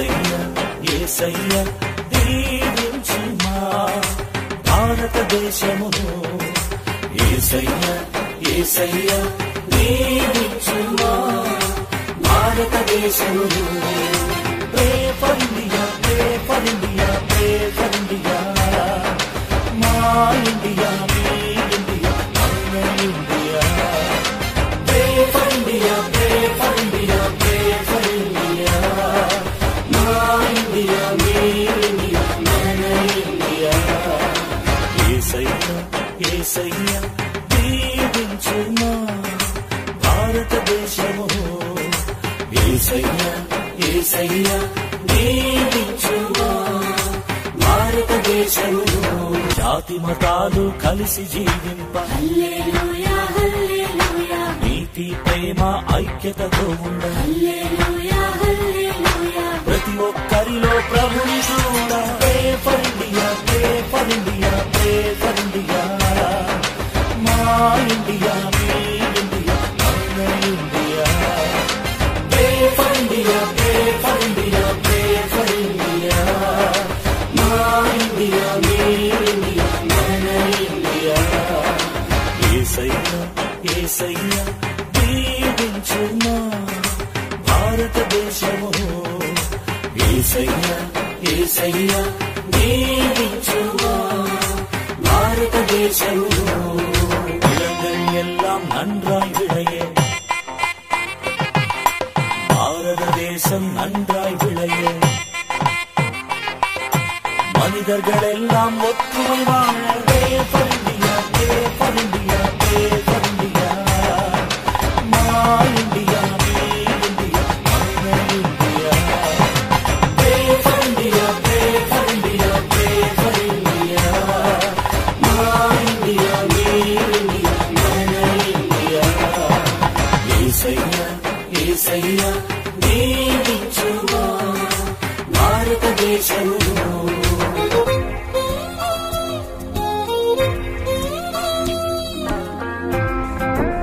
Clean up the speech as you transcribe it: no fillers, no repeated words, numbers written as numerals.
యేసయ్యా యేసయ్యా దీవించుమా భారతదేశమును యేసయ్యా యేసయ్యా దీవించుమా భారతదేశమును pray for India pray for India pray for India మా ఇండియా మీ ఇండియా మన India pray for India pray for India pray for India మా ఇండియా మీ ఇండియా మన ఇండియా యేసయ్యా యేసయ్యా దీవించుమా భారతదేశము యేసయ్యా యేసయ్యా దీవించుమా భారతదేశము జాతి మతాలు కలిసి జీవింప హల్లెలూయా హల్లెలూయా నీతి ప్రేమ ఐక్యతతో ఉండ హల్లెలూయా హల్లెలూయా ప్రతి ఒక్కరిలో ప్రభుని చూడ ప్రే for India pray for India pray for India మా ఇండియా మీ ఇండియా మన India pray for India pray for India pray for India మా ఇండియా మీ ఇండియా మన ఇండియా యేసయ్యా యేసయ్యా దీవించుమా భారతదేశము యేసయ్యా యేసయ్యా దీవించుమా భారతదేశము நிலங்கள் எல்லாம் நன்றாய் விளைய பாரத தேசம் நன்றாய் விளைய மனிதர்கள் எல்லாம் ஒற்றுமை வாழ பே ஃபர் இண்டியா பே ஃபர் இண்டியா